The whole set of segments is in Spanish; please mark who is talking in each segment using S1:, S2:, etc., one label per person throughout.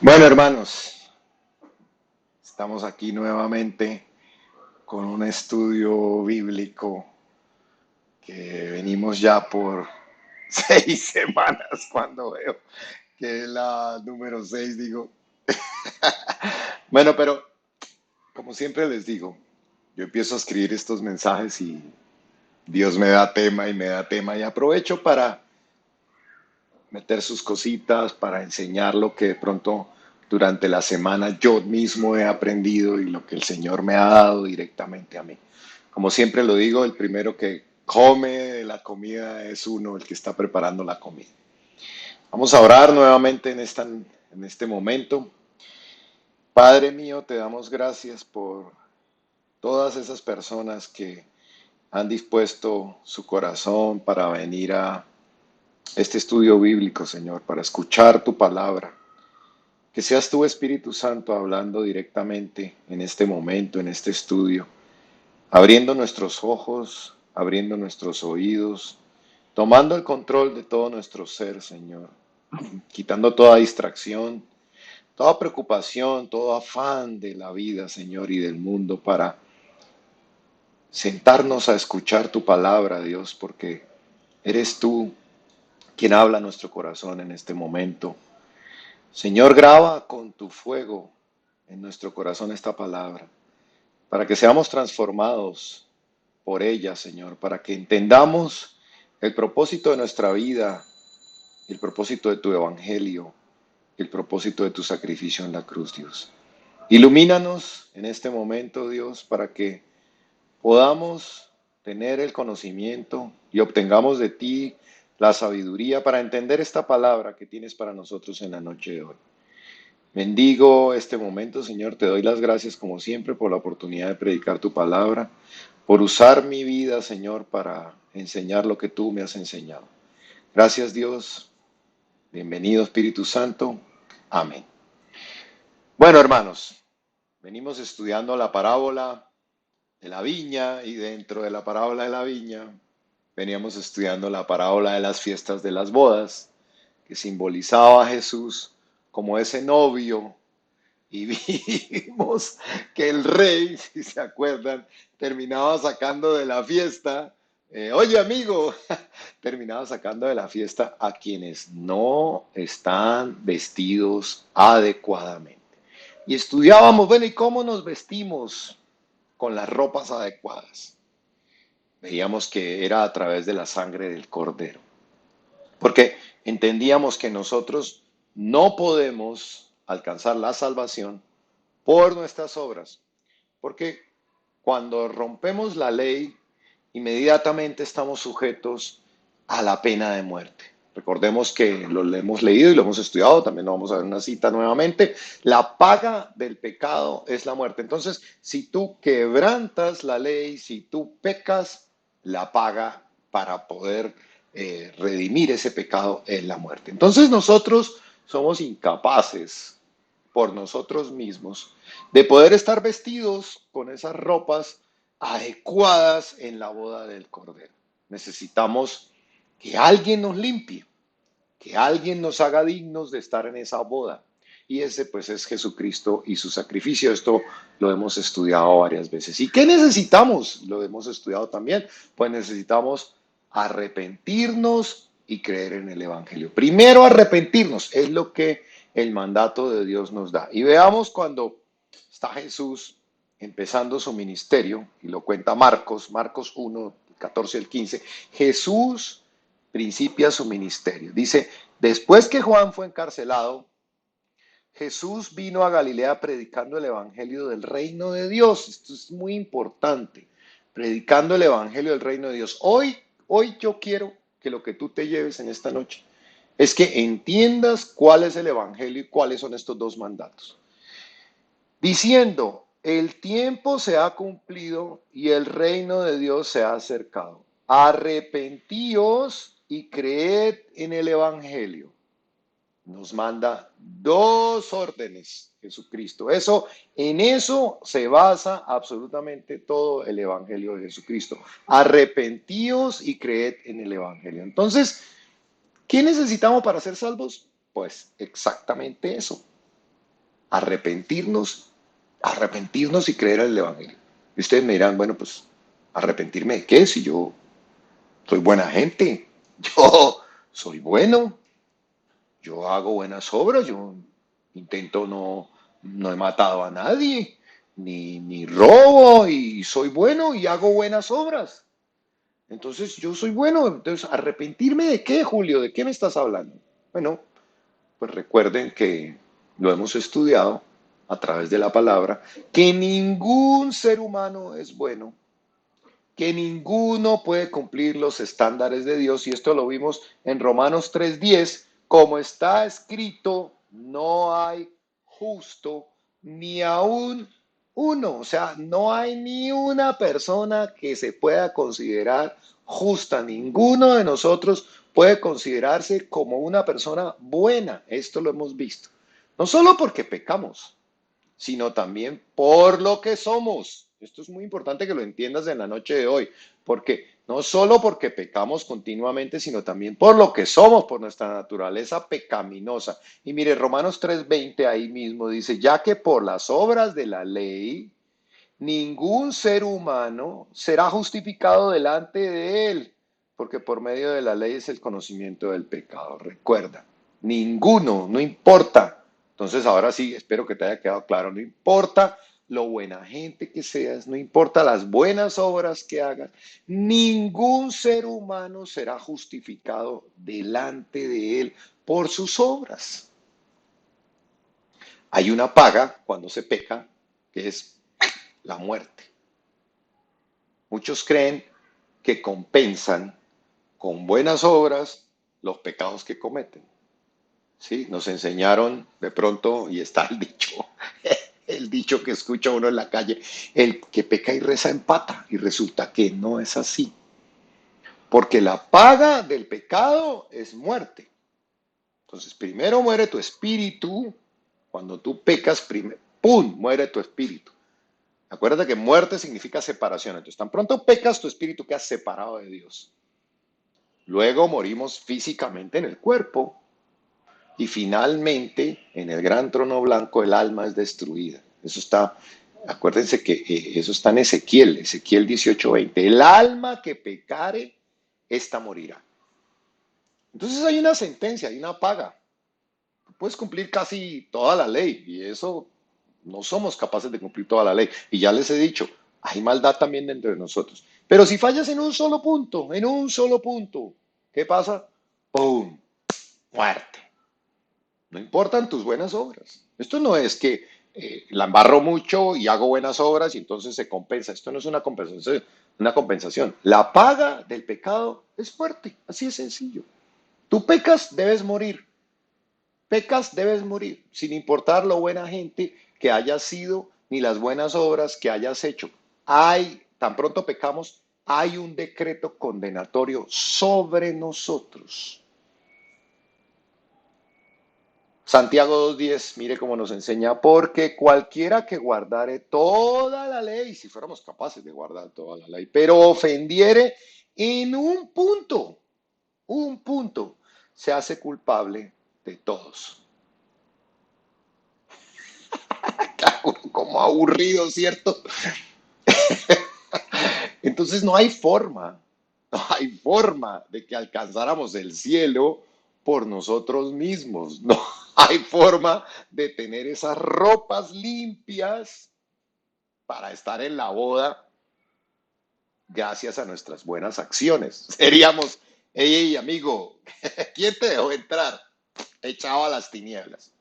S1: Bueno, hermanos, estamos aquí nuevamente con un estudio bíblico que venimos ya por 6 semanas cuando veo que es la número 6, digo. Bueno, pero como siempre les digo, yo empiezo a escribir estos mensajes y Dios me da tema y me da tema y aprovecho para meter sus cositas, para enseñar lo que de pronto durante la semana yo mismo he aprendido y lo que el Señor me ha dado directamente a mí. Como siempre lo digo, el primero que come de la comida es uno, el que está preparando la comida. Vamos a orar nuevamente en este momento. Padre mío, te damos gracias por todas esas personas que han dispuesto su corazón para venir a este estudio bíblico, Señor, para escuchar tu palabra. Que seas tú, Espíritu Santo, hablando directamente en este momento, en este estudio, abriendo nuestros ojos, abriendo nuestros oídos, tomando el control de todo nuestro ser, Señor, quitando toda distracción, toda preocupación, todo afán de la vida, Señor, y del mundo para sentarnos a escuchar tu palabra, Dios, porque eres tú quien habla a nuestro corazón en este momento. Señor, graba con tu fuego en nuestro corazón esta palabra, para que seamos transformados por ella, Señor, para que entendamos el propósito de nuestra vida, el propósito de tu evangelio, el propósito de tu sacrificio en la cruz, Dios. Ilumínanos en este momento, Dios, para que podamos tener el conocimiento y obtengamos de ti la sabiduría para entender esta palabra que tienes para nosotros en la noche de hoy. Bendigo este momento, Señor. Te doy las gracias, como siempre, por la oportunidad de predicar tu palabra, por usar mi vida, Señor, para enseñar lo que tú me has enseñado. Gracias, Dios. Bienvenido, Espíritu Santo. Amén. Bueno, hermanos, venimos estudiando la parábola de la viña y dentro de la parábola de la viña veníamos estudiando la parábola de las fiestas de las bodas, que simbolizaba a Jesús como ese novio. Y vimos que el rey, si se acuerdan, terminaba sacando de la fiesta, oye amigo, terminaba sacando de la fiesta a quienes no están vestidos adecuadamente. Y estudiábamos, bueno, ¿y cómo nos vestimos con las ropas adecuadas? Veíamos que era a través de la sangre del cordero, porque entendíamos que nosotros no podemos alcanzar la salvación por nuestras obras. Porque cuando rompemos la ley, inmediatamente estamos sujetos a la pena de muerte. Recordemos que lo hemos leído y lo hemos estudiado, también lo vamos a ver en una cita nuevamente. La paga del pecado es la muerte. Entonces, si tú quebrantas la ley, si tú pecas, la paga para poder redimir ese pecado es la muerte. Entonces nosotros somos incapaces por nosotros mismos de poder estar vestidos con esas ropas adecuadas en la boda del Cordero. Necesitamos que alguien nos limpie, que alguien nos haga dignos de estar en esa boda. Y ese pues es Jesucristo y su sacrificio. Esto lo hemos estudiado varias veces. ¿Y qué necesitamos? Lo hemos estudiado también. Pues necesitamos arrepentirnos y creer en el Evangelio. Primero arrepentirnos, es lo que el mandato de Dios nos da. Y veamos cuando está Jesús empezando su ministerio, y lo cuenta Marcos, Marcos 1, 14 al 15, Jesús principia su ministerio. Dice, después que Juan fue encarcelado, Jesús vino a Galilea predicando el evangelio del reino de Dios. Esto es muy importante, predicando el evangelio del reino de Dios. Hoy yo quiero que lo que tú te lleves en esta noche es que entiendas cuál es el evangelio y cuáles son estos dos mandatos. Diciendo, el tiempo se ha cumplido y el reino de Dios se ha acercado. Arrepentíos y creed en el evangelio. Nos manda dos órdenes Jesucristo. En eso se basa absolutamente todo el evangelio de Jesucristo. Arrepentíos y creed en el evangelio. Entonces, ¿qué necesitamos para ser salvos? Pues exactamente eso. Arrepentirnos, arrepentirnos y creer en el evangelio. Y ustedes me dirán, bueno, pues, ¿arrepentirme de qué? Si yo soy buena gente, yo soy bueno, yo hago buenas obras, yo intento no he matado a nadie, ni robo, y soy bueno y hago buenas obras. Entonces yo soy bueno. Entonces, ¿arrepentirme de qué, Julio? ¿De qué me estás hablando? Bueno, pues recuerden que lo hemos estudiado a través de la palabra, que ningún ser humano es bueno, que ninguno puede cumplir los estándares de Dios, y esto lo vimos en Romanos 3:10, como está escrito, no hay justo ni aún uno, o sea, no hay ni una persona que se pueda considerar justa, ninguno de nosotros puede considerarse como una persona buena, esto lo hemos visto, no solo porque pecamos, sino también por lo que somos. Esto es muy importante que lo entiendas en la noche de hoy, porque no solo porque pecamos continuamente, sino también por lo que somos, por nuestra naturaleza pecaminosa. Y mire, Romanos 3:20 ahí mismo dice, ya que por las obras de la ley, ningún ser humano será justificado delante de él, porque por medio de la ley es el conocimiento del pecado. Recuerda, ninguno, no importa. Entonces ahora sí, espero que te haya quedado claro, no importa lo buena gente que seas, no importa las buenas obras que hagas, ningún ser humano será justificado delante de él por sus obras. Hay una paga cuando se peca, que es la muerte. Muchos creen que compensan con buenas obras los pecados que cometen. ¿Sí? Nos enseñaron de pronto, y está el dicho, el dicho que escucha uno en la calle, el que peca y reza empata, y resulta que no es así. Porque la paga del pecado es muerte. Entonces, primero muere tu espíritu, cuando tú pecas, ¡pum!, muere tu espíritu. Acuérdate que muerte significa separación. Entonces, tan pronto pecas, tu espíritu queda separado de Dios. Luego morimos físicamente en el cuerpo y finalmente en el gran trono blanco el alma es destruida. Eso está, acuérdense que eso está en Ezequiel, Ezequiel 18:20. El alma que pecare, esta morirá. Entonces hay una sentencia, hay una paga. Puedes cumplir casi toda la ley y eso no somos capaces de cumplir toda la ley. Y ya les he dicho, hay maldad también dentro de nosotros. Pero si fallas en un solo punto, ¿qué pasa? ¡Pum! Muerte. No importan tus buenas obras. Esto no es que la embarro mucho y hago buenas obras y entonces se compensa. Esto no es una compensación, una compensación. La paga del pecado es fuerte, así es sencillo. Tú pecas, debes morir. Pecas, debes morir, sin importar lo buena gente que hayas sido ni las buenas obras que hayas hecho. Tan pronto pecamos, hay un decreto condenatorio sobre nosotros. Santiago 2:10, mire cómo nos enseña, porque cualquiera que guardare toda la ley, si fuéramos capaces de guardar toda la ley, pero ofendiere en un punto, se hace culpable de todos. Como aburrido, ¿cierto? Entonces no hay forma de que alcanzáramos el cielo por nosotros mismos. No hay forma de tener esas ropas limpias para estar en la boda gracias a nuestras buenas acciones. Seríamos, hey, amigo, ¿quién te dejó entrar? Echado a las tinieblas.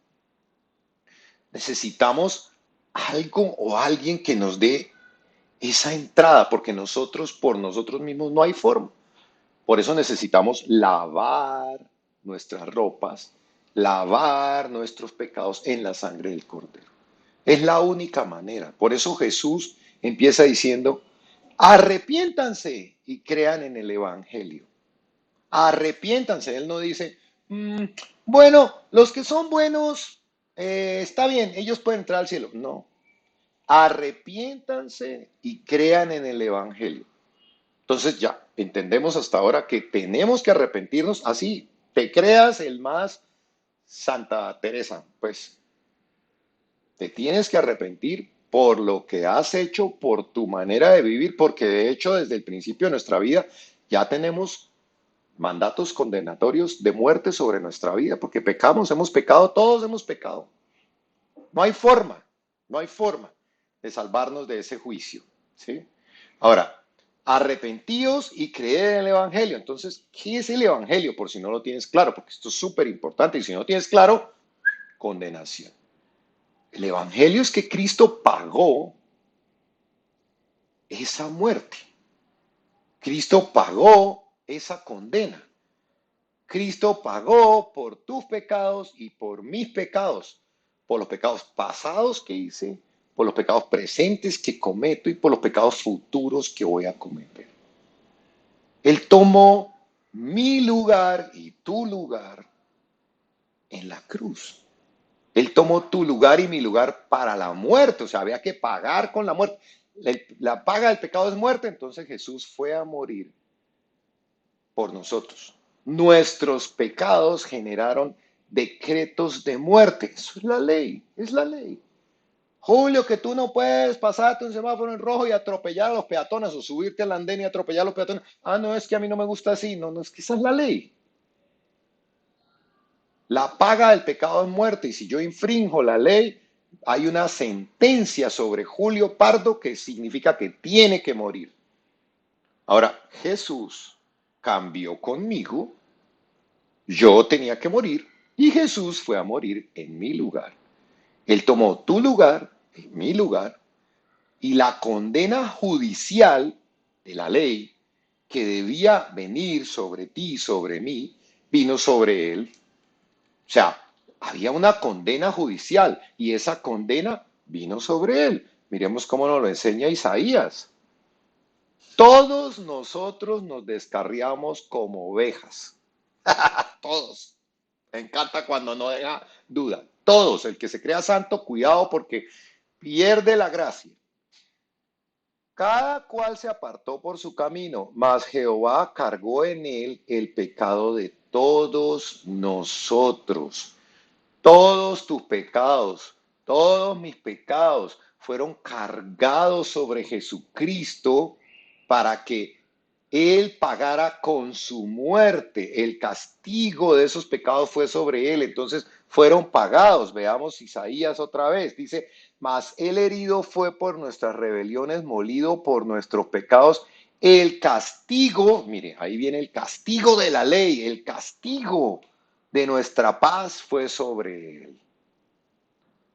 S1: Necesitamos algo o alguien que nos dé esa entrada, porque nosotros por nosotros mismos no hay forma. Por eso necesitamos lavar nuestras ropas, lavar nuestros pecados en la sangre del Cordero. Es la única manera. Por eso Jesús empieza diciendo, arrepiéntanse y crean en el Evangelio. Arrepiéntanse. Él no dice, bueno, los que son buenos, está bien, ellos pueden entrar al cielo. No, arrepiéntanse y crean en el Evangelio. Entonces ya entendemos hasta ahora que tenemos que arrepentirnos así. Te creas el más Santa Teresa, pues te tienes que arrepentir por lo que has hecho, por tu manera de vivir, porque de hecho desde el principio de nuestra vida ya tenemos mandatos condenatorios de muerte sobre nuestra vida, porque pecamos, hemos pecado, todos hemos pecado. No hay forma, no hay forma de salvarnos de ese juicio, ¿sí? Ahora, arrepentíos y creed en el Evangelio. Entonces, ¿qué es el Evangelio? Por si no lo tienes claro, porque esto es súper importante. Y si no tienes claro, condenación. El Evangelio es que Cristo pagó esa muerte. Cristo pagó esa condena. Cristo pagó por tus pecados y por mis pecados, por los pecados pasados que hice, por los pecados presentes que cometo y por los pecados futuros que voy a cometer. Él tomó mi lugar y tu lugar en la cruz. Él tomó tu lugar y mi lugar para la muerte, o sea, había que pagar con la muerte. La paga del pecado es muerte, entonces Jesús fue a morir por nosotros. Nuestros pecados generaron decretos de muerte. Eso es la ley, es la ley. Julio, que tú no puedes pasarte un semáforo en rojo y atropellar a los peatones o subirte al andén y atropellar a los peatones. Ah, no, es que a mí no me gusta así. No, no, es que esa es la ley. La paga del pecado es muerte y si yo infrinjo la ley, hay una sentencia sobre Julio Pardo que significa que tiene que morir. Ahora, Jesús cambió conmigo. Yo tenía que morir y Jesús fue a morir en mi lugar. Él tomó tu lugar, en mi lugar, y la condena judicial de la ley que debía venir sobre ti, sobre mí, vino sobre él. O sea, había una condena judicial y esa condena vino sobre él. Miremos cómo nos lo enseña Isaías. Todos nosotros nos descarriamos como ovejas. Todos. Me encanta cuando no deja duda. Todos, el que se crea santo, cuidado porque pierde la gracia. Cada cual se apartó por su camino, mas Jehová cargó en él el pecado de todos nosotros. Todos tus pecados, todos mis pecados fueron cargados sobre Jesucristo para que Él pagara con su muerte. El castigo de esos pecados fue sobre Él. Entonces fueron pagados. Veamos Isaías otra vez. Dice, mas el herido fue por nuestras rebeliones, molido por nuestros pecados. El castigo, mire, ahí viene el castigo de la ley, el castigo de nuestra paz fue sobre él.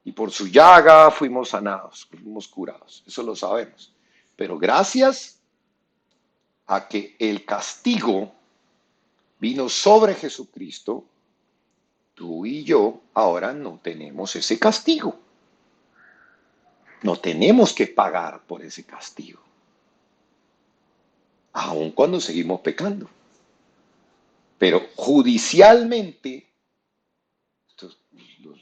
S1: Y por su llaga fuimos sanados, fuimos curados. Eso lo sabemos. Pero gracias a que el castigo vino sobre Jesucristo, tú y yo ahora no tenemos ese castigo. No tenemos que pagar por ese castigo. Aun cuando seguimos pecando. Pero judicialmente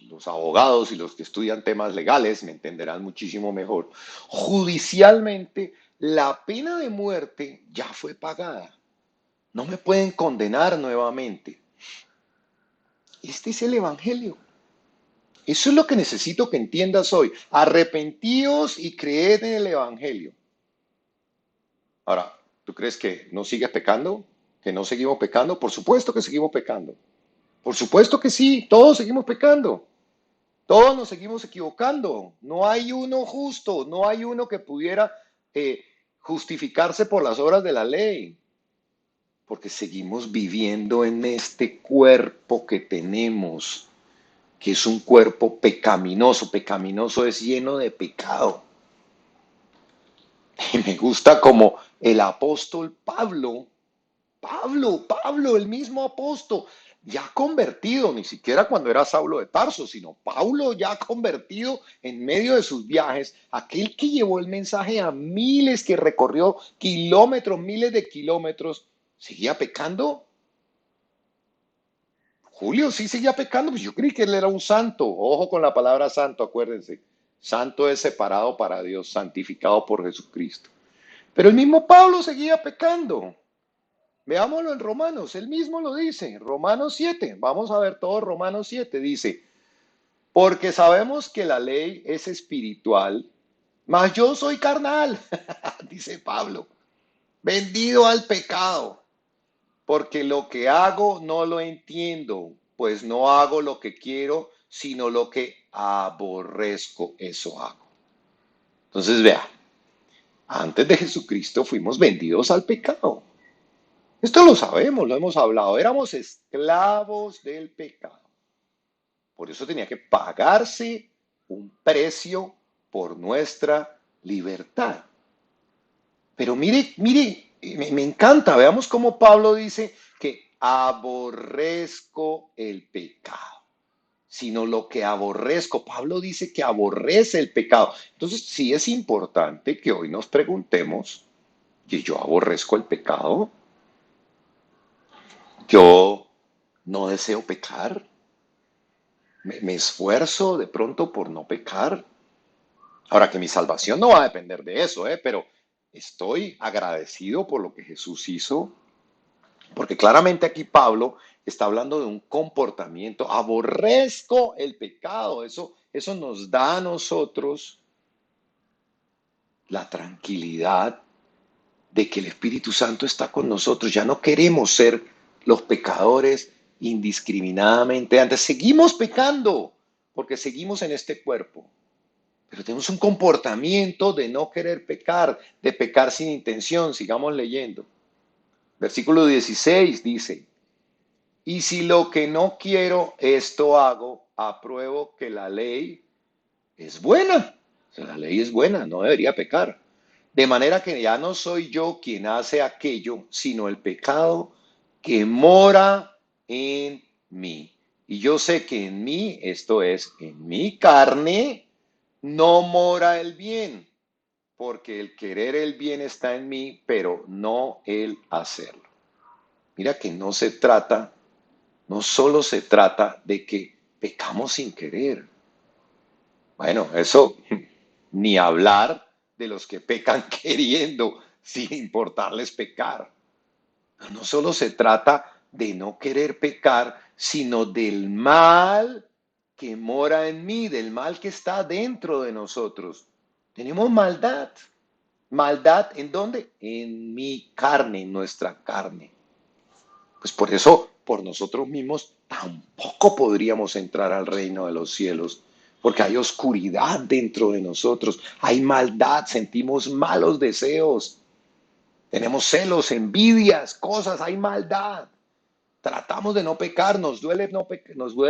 S1: los abogados y los que estudian temas legales me entenderán muchísimo mejor. Judicialmente, la pena de muerte ya fue pagada. No me pueden condenar nuevamente. Este es el Evangelio. Eso es lo que necesito que entiendas hoy. Arrepentíos y creed en el Evangelio. Ahora, ¿tú crees que no sigues pecando? ¿Que no seguimos pecando? Por supuesto que seguimos pecando. Por supuesto que sí, todos seguimos pecando. Todos nos seguimos equivocando. No hay uno justo, no hay uno que pudiera justificarse por las obras de la ley, porque seguimos viviendo en este cuerpo que tenemos, que es un cuerpo pecaminoso. Pecaminoso es lleno de pecado. Y me gusta como el apóstol Pablo, el mismo apóstol, ya convertido, ni siquiera cuando era Saulo de Tarso, sino Pablo ya convertido en medio de sus viajes, aquel que llevó el mensaje a miles, que recorrió kilómetros, miles de kilómetros, ¿seguía pecando? Julio sí seguía pecando, pues yo creí que él era un santo. Ojo con la palabra santo, acuérdense. Santo es separado para Dios, santificado por Jesucristo. Pero el mismo Pablo seguía pecando. Veámoslo en Romanos, él mismo lo dice, Romanos 7, vamos a ver todo Romanos 7, dice, porque sabemos que la ley es espiritual, mas yo soy carnal, dice Pablo, vendido al pecado, porque lo que hago no lo entiendo, pues no hago lo que quiero, sino lo que aborrezco, eso hago. Entonces vea, antes de Jesucristo fuimos vendidos al pecado. Esto lo sabemos, lo hemos hablado. Éramos esclavos del pecado. Por eso tenía que pagarse un precio por nuestra libertad. Pero mire, me encanta, veamos cómo Pablo dice que aborrezco el pecado, sino lo que aborrezco. Pablo dice que aborrece el pecado. Entonces, sí es importante que hoy nos preguntemos, ¿y yo aborrezco el pecado? ¿Yo no deseo pecar? ¿Me esfuerzo de pronto por no pecar? Ahora que mi salvación no va a depender de eso, pero estoy agradecido por lo que Jesús hizo, porque claramente aquí Pablo está hablando de un comportamiento. Aborrezco el pecado. Eso nos da a nosotros la tranquilidad de que el Espíritu Santo está con nosotros. Ya no queremos ser los pecadores indiscriminadamente. Antes seguimos pecando porque seguimos en este cuerpo. Pero tenemos un comportamiento de no querer pecar, de pecar sin intención. Sigamos leyendo. Versículo 16 dice, y si lo que no quiero, esto hago, apruebo que la ley es buena. O sea, la ley es buena, no debería pecar. De manera que ya no soy yo quien hace aquello, sino el pecado que mora en mí. Y yo sé que en mí, esto es, en mi carne, no mora el bien, porque el querer el bien está en mí, pero no el hacerlo. Mira que no solo se trata de que pecamos sin querer. Bueno, eso ni hablar de los que pecan queriendo, sin importarles pecar. No solo se trata de no querer pecar, sino del mal que mora en mí, del mal que está dentro de nosotros. Tenemos maldad. ¿Maldad en dónde? En mi carne, en nuestra carne. Pues por eso, por nosotros mismos, tampoco podríamos entrar al reino de los cielos, porque hay oscuridad dentro de nosotros, hay maldad, sentimos malos deseos, tenemos celos, envidias, cosas, hay maldad. Tratamos de no pecar, nos duele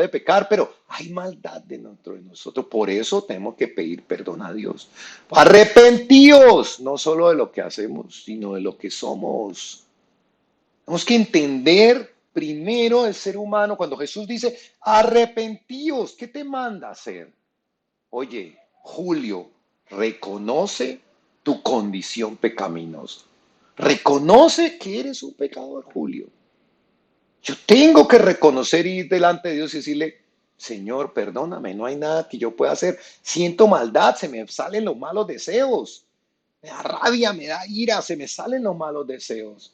S1: pecar, pero hay maldad dentro de nosotros. Por eso tenemos que pedir perdón a Dios. Arrepentíos, no solo de lo que hacemos, sino de lo que somos. Tenemos que entender primero el ser humano. Cuando Jesús dice, arrepentíos, ¿qué te manda a hacer? Oye, Julio, reconoce tu condición pecaminosa. Reconoce que eres un pecador, Julio. Yo tengo que reconocer y ir delante de Dios y decirle, Señor, perdóname, no hay nada que yo pueda hacer. Siento maldad, se me salen los malos deseos. Me da rabia, me da ira, se me salen los malos deseos.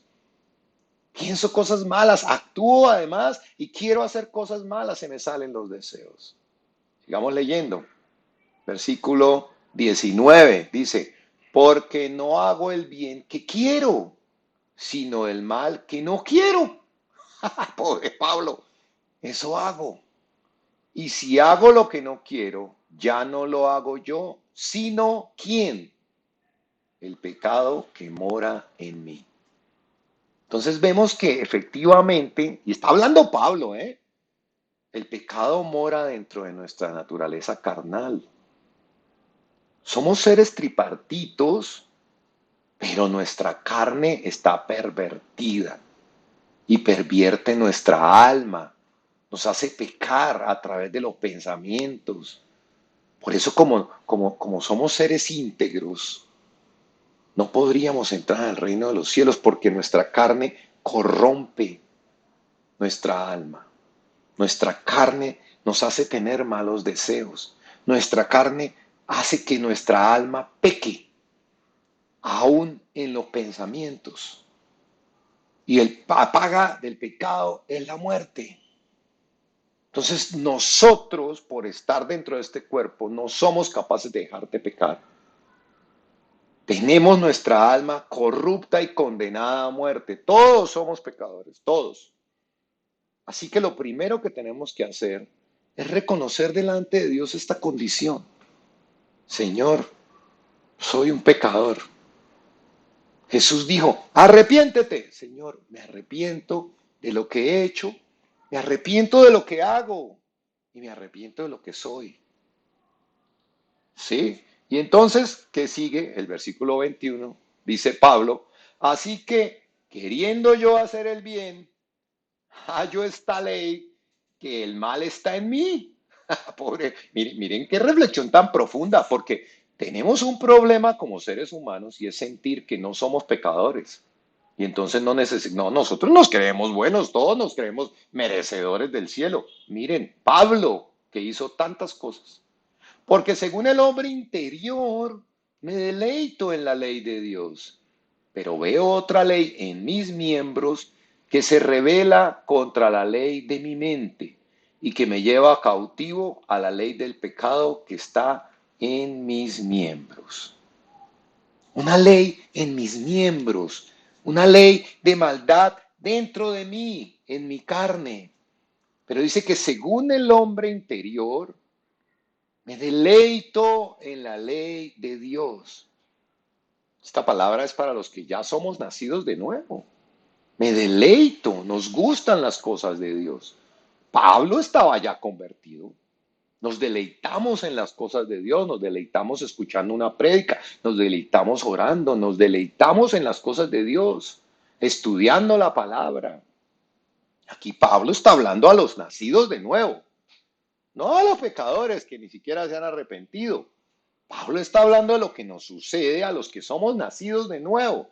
S1: Pienso cosas malas, actúo además y quiero hacer cosas malas, se me salen los deseos. Sigamos leyendo. Versículo 19 dice, porque no hago el bien que quiero, sino el mal que no quiero. Pobre Pablo, eso hago. Y si hago lo que no quiero, ya no lo hago yo, sino ¿quién? El pecado que mora en mí. Entonces vemos que efectivamente, y está hablando Pablo, el pecado mora dentro de nuestra naturaleza carnal. Somos seres tripartitos, pero nuestra carne está pervertida y pervierte nuestra alma. Nos hace pecar a través de los pensamientos. Por eso como somos seres íntegros, no podríamos entrar al reino de los cielos porque nuestra carne corrompe nuestra alma. Nuestra carne nos hace tener malos deseos. Nuestra carne hace que nuestra alma peque, aún en los pensamientos. Y el paga del pecado es la muerte. Entonces nosotros, por estar dentro de este cuerpo, no somos capaces de dejar de pecar. Tenemos nuestra alma corrupta y condenada a muerte. Todos somos pecadores, todos. Así que lo primero que tenemos que hacer es reconocer delante de Dios esta condición. Señor, soy un pecador. Jesús dijo, arrepiéntete. Señor, me arrepiento de lo que he hecho, me arrepiento de lo que hago y me arrepiento de lo que soy. ¿Sí? Y entonces, ¿qué sigue? El versículo 21 dice Pablo, así que queriendo yo hacer el bien, hallo esta ley que el mal está en mí. Pobre, miren, miren qué reflexión tan profunda, porque tenemos un problema como seres humanos y es sentir que no somos pecadores. Y entonces no, nosotros nos creemos buenos, todos nos creemos merecedores del cielo. Miren, Pablo, que hizo tantas cosas. Porque según el hombre interior, me deleito en la ley de Dios, pero veo otra ley en mis miembros que se revela contra la ley de mi mente y que me lleva cautivo a la ley del pecado que está en mis miembros. Una ley en mis miembros, una ley de maldad dentro de mí, en mi carne. Pero dice que según el hombre interior, me deleito en la ley de Dios. Esta palabra es para los que ya somos nacidos de nuevo. Me deleito, nos gustan las cosas de Dios. Pablo estaba ya convertido. Nos deleitamos en las cosas de Dios, nos deleitamos escuchando una prédica, nos deleitamos orando, nos deleitamos en las cosas de Dios, estudiando la palabra. Aquí Pablo está hablando a los nacidos de nuevo, no a los pecadores que ni siquiera se han arrepentido. Pablo está hablando de lo que nos sucede a los que somos nacidos de nuevo,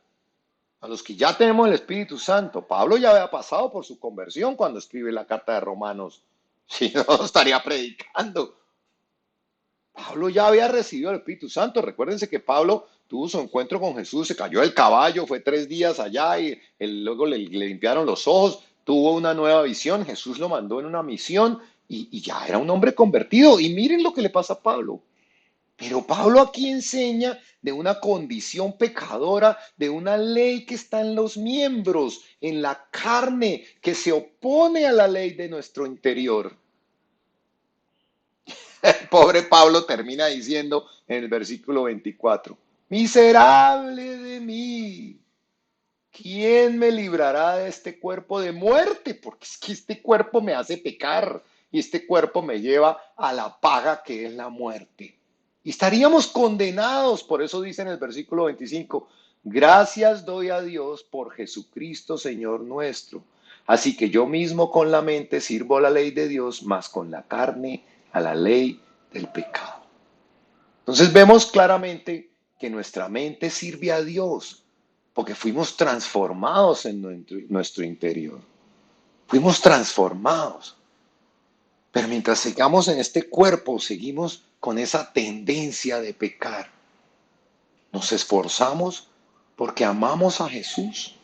S1: a los que ya tenemos el Espíritu Santo. Pablo ya había pasado por su conversión cuando escribe la carta de Romanos. Si no, estaría predicando. Pablo ya había recibido el Espíritu Santo. Recuérdense que Pablo tuvo su encuentro con Jesús, se cayó del caballo, fue 3 días allá y luego le limpiaron los ojos, tuvo una nueva visión, Jesús lo mandó en una misión y ya era un hombre convertido. Y miren lo que le pasa a Pablo. Pero Pablo aquí enseña de una condición pecadora, de una ley que está en los miembros, en la carne, que se opone a la ley de nuestro interior. El pobre Pablo termina diciendo en el versículo 24, miserable de mí, ¿quién me librará de este cuerpo de muerte? Porque es que este cuerpo me hace pecar y este cuerpo me lleva a la paga que es la muerte. Y estaríamos condenados, por eso dice en el versículo 25, gracias doy a Dios por Jesucristo Señor nuestro. Así que yo mismo con la mente sirvo a la ley de Dios, más con la carne a la ley del pecado. Entonces vemos claramente que nuestra mente sirve a Dios porque fuimos transformados en nuestro interior. Fuimos transformados. Pero mientras sigamos en este cuerpo, seguimos con esa tendencia de pecar. Nos esforzamos porque amamos a Jesús,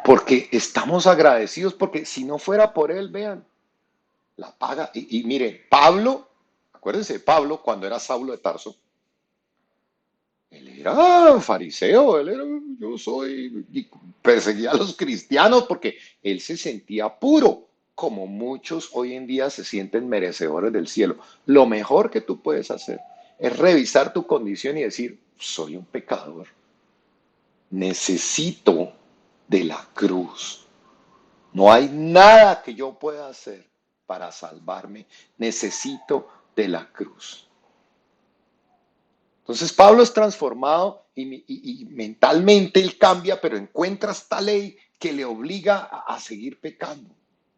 S1: porque estamos agradecidos, porque si no fuera por Él, vean, la paga. Y miren, Pablo, acuérdense de Pablo cuando era Saulo de Tarso, él era fariseo, yo soy, y perseguía a los cristianos porque él se sentía puro, como muchos hoy en día se sienten merecedores del cielo. Lo mejor que tú puedes hacer es revisar tu condición y decir, soy un pecador, necesito de la cruz. No hay nada que yo pueda hacer para salvarme, necesito de la cruz. Entonces Pablo es transformado y mentalmente él cambia, pero encuentra esta ley que le obliga a seguir pecando.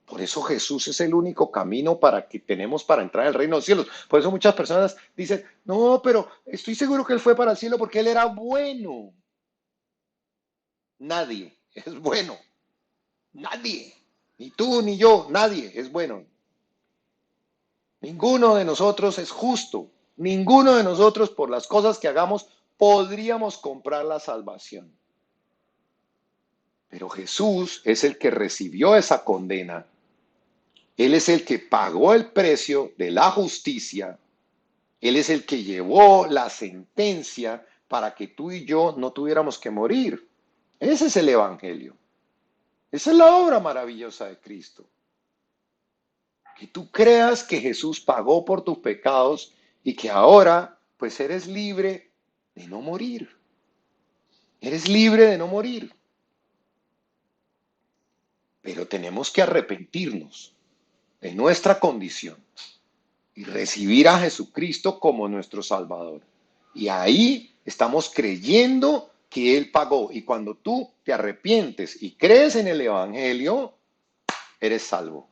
S1: Por eso Jesús es el único camino para que tenemos para entrar al reino de los cielos. Por eso muchas personas dicen, no, pero estoy seguro que él fue para el cielo porque él era bueno. Nadie es bueno. Nadie. Ni tú ni yo, nadie es bueno. Ninguno de nosotros es justo. Ninguno de nosotros, por las cosas que hagamos, podríamos comprar la salvación. Pero Jesús es el que recibió esa condena. Él es el que pagó el precio de la justicia. Él es el que llevó la sentencia para que tú y yo no tuviéramos que morir. Ese es el Evangelio. Esa es la obra maravillosa de Cristo. Que tú creas que Jesús pagó por tus pecados y que ahora pues eres libre de no morir. Eres libre de no morir. Pero tenemos que arrepentirnos de nuestra condición. y recibir a Jesucristo como nuestro Salvador. Y ahí estamos creyendo que Él pagó. Y cuando tú te arrepientes y crees en el Evangelio, eres salvo.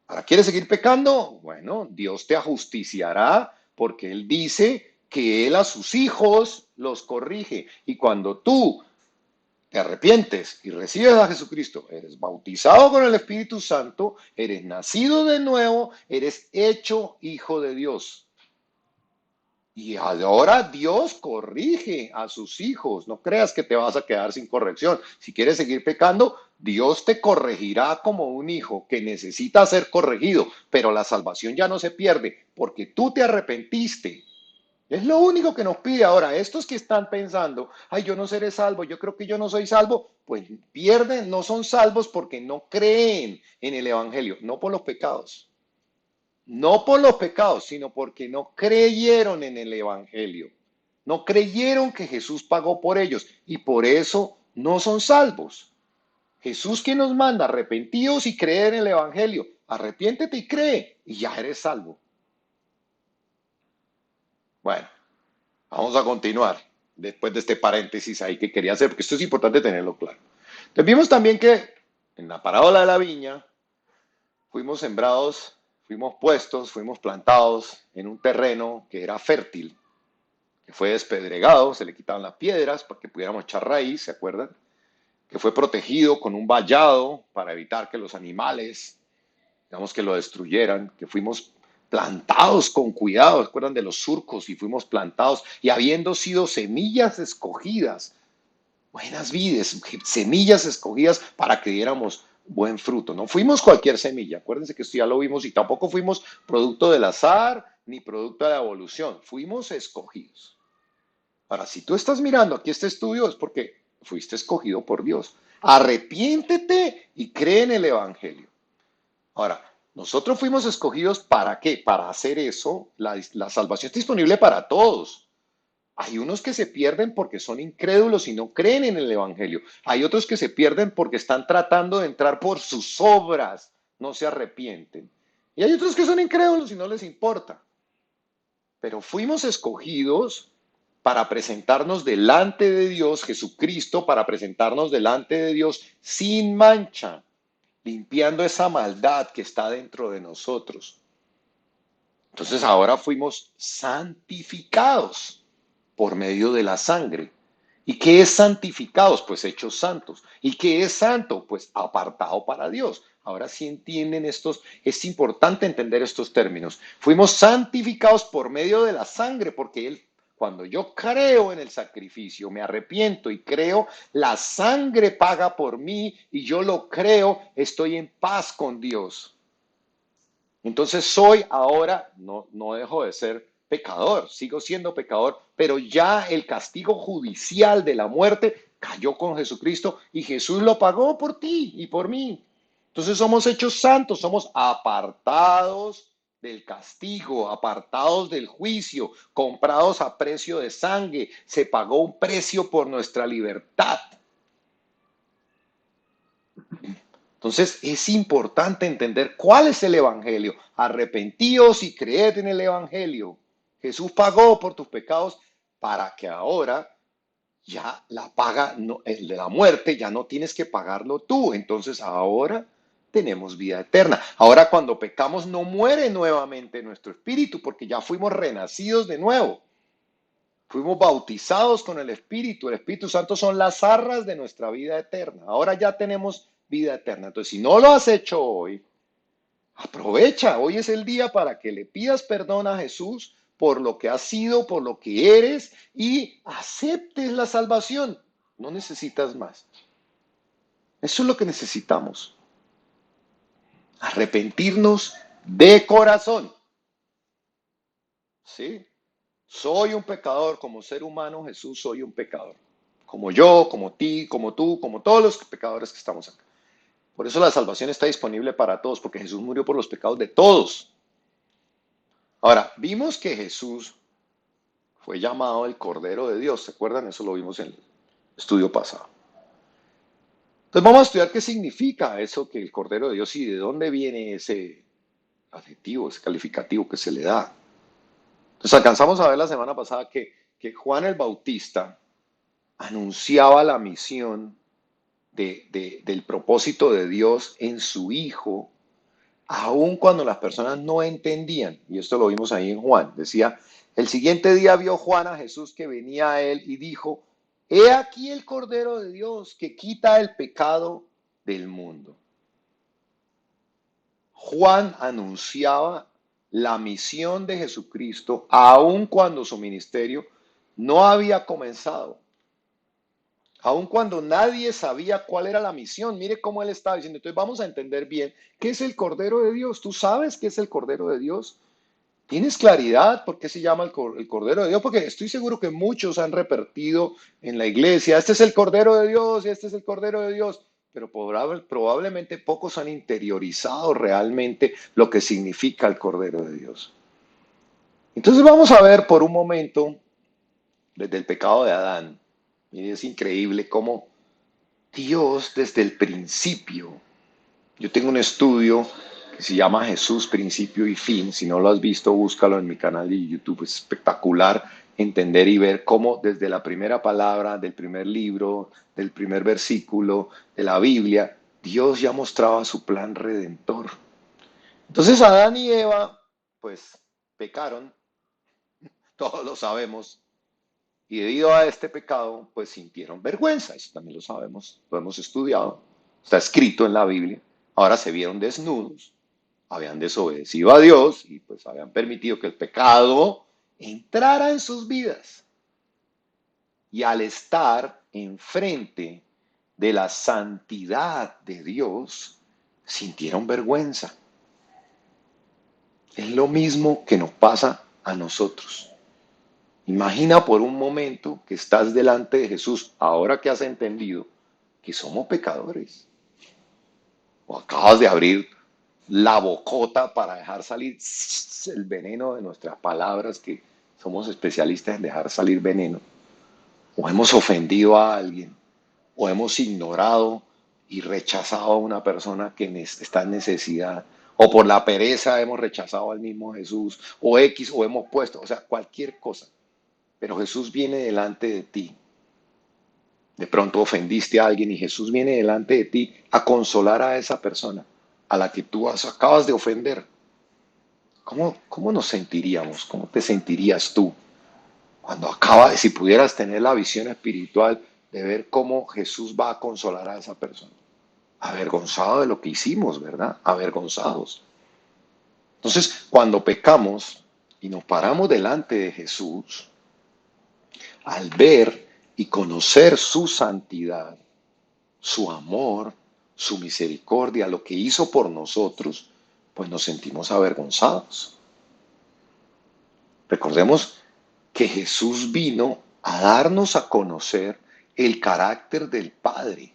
S1: Ahora, ¿quieres seguir pecando? Bueno, Dios te ajusticiará porque Él dice que Él a sus hijos los corrige. Y cuando tú te arrepientes y recibes a Jesucristo, eres bautizado con el Espíritu Santo, eres nacido de nuevo, eres hecho hijo de Dios. Y ahora Dios corrige a sus hijos. No creas que te vas a quedar sin corrección. Si quieres seguir pecando, Dios te corregirá como un hijo que necesita ser corregido, pero la salvación ya no se pierde porque tú te arrepentiste. Es lo único que nos pide ahora. Estos que están pensando, ay, yo no seré salvo, yo creo que yo no soy salvo, pues pierden, no son salvos porque no creen en el Evangelio, no por los pecados. No por los pecados, sino porque no creyeron en el Evangelio. No creyeron que Jesús pagó por ellos y por eso no son salvos. Jesús que nos manda, arrepentíos y creed en el Evangelio. Arrepiéntete y cree y ya eres salvo. Bueno, vamos a continuar después de este paréntesis ahí que quería hacer, porque esto es importante tenerlo claro. Entonces vimos también que en la parábola de la viña fuimos sembrados, fuimos puestos, fuimos plantados en un terreno que era fértil, que fue despedregado, se le quitaban las piedras para que pudiéramos echar raíz, ¿se acuerdan? Que fue protegido con un vallado para evitar que los animales, digamos, que lo destruyeran, que fuimos plantados con cuidado, ¿se acuerdan de los surcos? Y fuimos plantados y habiendo sido semillas escogidas, buenas vides, semillas escogidas para que diéramos buen fruto. No fuimos cualquier semilla, acuérdense que esto ya lo vimos y tampoco fuimos producto del azar ni producto de la evolución, fuimos escogidos. Ahora, si tú estás mirando aquí este estudio es porque fuiste escogido por Dios. Arrepiéntete y cree en el Evangelio. Ahora, nosotros fuimos escogidos ¿para qué? Para hacer eso. La salvación está disponible para todos. Hay unos que se pierden porque son incrédulos y no creen en el Evangelio. Hay otros que se pierden porque están tratando de entrar por sus obras, no se arrepienten. Y hay otros que son incrédulos y no les importa. Pero fuimos escogidos para presentarnos delante de Dios, Jesucristo, para presentarnos delante de Dios sin mancha, limpiando esa maldad que está dentro de nosotros. Entonces ahora fuimos santificados por medio de la sangre. ¿Y qué es santificados? Pues hechos santos. ¿Y qué es santo? Pues apartado para Dios. Ahora sí entienden estos, es importante entender estos términos. Fuimos santificados por medio de la sangre, porque Él, cuando yo creo en el sacrificio, me arrepiento y creo, la sangre paga por mí y yo lo creo, estoy en paz con Dios. Entonces soy ahora, no dejo de ser pecador, sigo siendo pecador, pero ya el castigo judicial de la muerte cayó con Jesucristo y Jesús lo pagó por ti y por mí. Entonces somos hechos santos, somos apartados del castigo, apartados del juicio, comprados a precio de sangre, se pagó un precio por nuestra libertad. Entonces es importante entender cuál es el Evangelio. Arrepentíos y creed en el Evangelio. Jesús pagó por tus pecados para que ahora ya la paga, el de la muerte, ya no tienes que pagarlo tú. Entonces ahora tenemos vida eterna. Ahora cuando pecamos no muere nuevamente nuestro espíritu porque ya fuimos renacidos de nuevo. Fuimos bautizados con el Espíritu Santo son las arras de nuestra vida eterna. Ahora ya tenemos vida eterna. Entonces, si no lo has hecho hoy, aprovecha. Hoy es el día para que le pidas perdón a Jesús por lo que has sido, por lo que eres y aceptes la salvación. No necesitas más. Eso es lo que necesitamos. Arrepentirnos de corazón. ¿Sí? Soy un pecador como ser humano, Jesús, soy un pecador. Como yo, como ti, como tú, como todos los pecadores que estamos acá. Por eso la salvación está disponible para todos, porque Jesús murió por los pecados de todos. Ahora, vimos que Jesús fue llamado el Cordero de Dios, ¿se acuerdan? Eso lo vimos en el estudio pasado. Entonces vamos a estudiar qué significa eso que el Cordero de Dios y de dónde viene ese, adjetivo, ese calificativo que se le da. Entonces alcanzamos a ver la semana pasada que Juan el Bautista anunciaba la misión del propósito de Dios en su Hijo, aun cuando las personas no entendían. Y esto lo vimos ahí en Juan. Decía, el siguiente día vio Juan a Jesús que venía a él y dijo, he aquí el Cordero de Dios que quita el pecado del mundo. Juan anunciaba la misión de Jesucristo aun cuando su ministerio no había comenzado. Aun cuando nadie sabía cuál era la misión, mire cómo él estaba diciendo. Entonces vamos a entender bien qué es el Cordero de Dios. ¿Tú sabes qué es el Cordero de Dios? ¿Tienes claridad por qué se llama el Cordero de Dios? Porque estoy seguro que muchos han repetido en la iglesia, este es el Cordero de Dios y este es el Cordero de Dios, pero probablemente pocos han interiorizado realmente lo que significa el Cordero de Dios. Entonces vamos a ver por un momento desde el pecado de Adán. Y es increíble cómo Dios desde el principio, yo tengo un estudio que se llama Jesús, principio y fin. Si no lo has visto, búscalo en mi canal de YouTube. Es espectacular entender y ver cómo desde la primera palabra, del primer libro, del primer versículo de la Biblia, Dios ya mostraba su plan redentor. Entonces Adán y Eva, pues, pecaron, todos lo sabemos, y debido a este pecado, pues sintieron vergüenza. Eso también lo sabemos, lo hemos estudiado, está escrito en la Biblia. Ahora se vieron desnudos, habían desobedecido a Dios y pues habían permitido que el pecado entrara en sus vidas. Y al estar enfrente de la santidad de Dios, sintieron vergüenza. Es lo mismo que nos pasa a nosotros. Imagina por un momento que estás delante de Jesús, ahora que has entendido que somos pecadores. O acabas de abrir la bocota para dejar salir el veneno de nuestras palabras, que somos especialistas en dejar salir veneno. O hemos ofendido a alguien, o hemos ignorado y rechazado a una persona que está en necesidad. O por la pereza hemos rechazado al mismo Jesús, o X, o hemos puesto, o sea, cualquier cosa. Pero Jesús viene delante de ti. De pronto ofendiste a alguien y Jesús viene delante de ti a consolar a esa persona a la que tú acabas de ofender. ¿Cómo nos sentiríamos? ¿Cómo te sentirías tú cuando si pudieras tener la visión espiritual de ver cómo Jesús va a consolar a esa persona? Avergonzado de lo que hicimos, ¿verdad? Avergonzados. Entonces, cuando pecamos y nos paramos delante de Jesús, al ver y conocer su santidad, su amor, su misericordia, lo que hizo por nosotros, pues nos sentimos avergonzados. Recordemos que Jesús vino a darnos a conocer el carácter del Padre,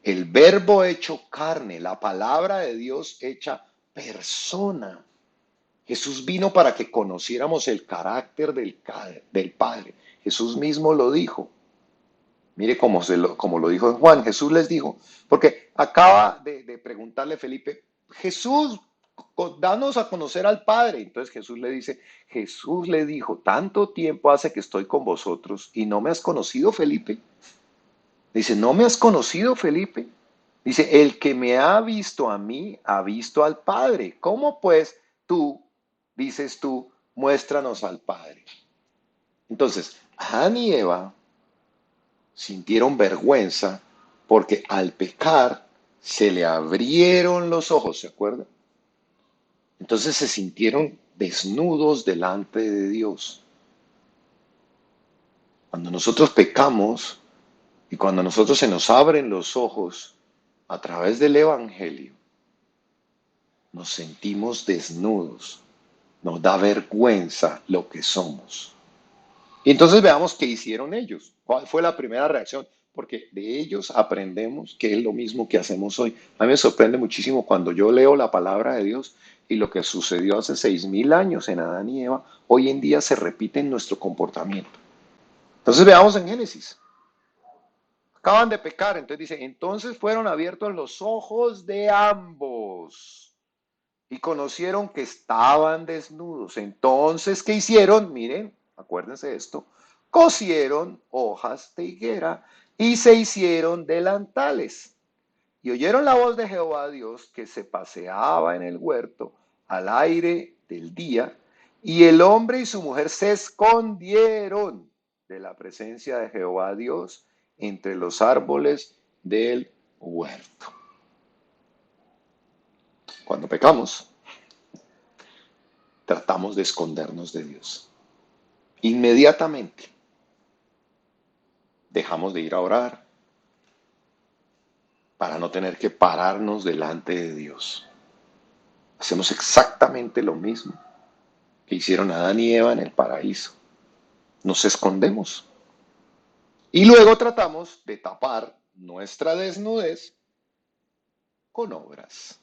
S1: el verbo hecho carne, la palabra de Dios hecha persona. Jesús vino para que conociéramos el carácter del Padre. Jesús mismo lo dijo. Mire como lo dijo en Juan. Jesús les dijo, porque acaba de preguntarle Felipe, Jesús, danos a conocer al Padre. Entonces Jesús le dijo, tanto tiempo hace que estoy con vosotros y no me has conocido, Felipe. Dice, ¿no me has conocido, Felipe? Dice, el que me ha visto a mí, ha visto al Padre. ¿Cómo pues dices tú, muéstranos al Padre? Entonces, Adán y Eva sintieron vergüenza porque al pecar se le abrieron los ojos, ¿se acuerdan? Entonces se sintieron desnudos delante de Dios. Cuando nosotros pecamos y cuando a nosotros se nos abren los ojos a través del Evangelio, nos sentimos desnudos, nos da vergüenza lo que somos. Y entonces veamos qué hicieron ellos. ¿Cuál fue la primera reacción? Porque de ellos aprendemos que es lo mismo que hacemos hoy. A mí me sorprende muchísimo cuando yo leo la palabra de Dios y lo que sucedió hace 6000 años en Adán y Eva, hoy en día se repite en nuestro comportamiento. Entonces veamos en Génesis. Acaban de pecar, entonces dice, entonces fueron abiertos los ojos de ambos. y conocieron que estaban desnudos. Entonces, ¿qué hicieron? Miren, acuérdense de esto. Cosieron hojas de higuera y se hicieron delantales. Y oyeron la voz de Jehová Dios que se paseaba en el huerto al aire del día, y el hombre y su mujer se escondieron de la presencia de Jehová Dios entre los árboles del huerto. Cuando pecamos, tratamos de escondernos de Dios. Inmediatamente dejamos de ir a orar para no tener que pararnos delante de Dios. Hacemos exactamente lo mismo que hicieron Adán y Eva en el paraíso. Nos escondemos. Y luego tratamos de tapar nuestra desnudez con obras.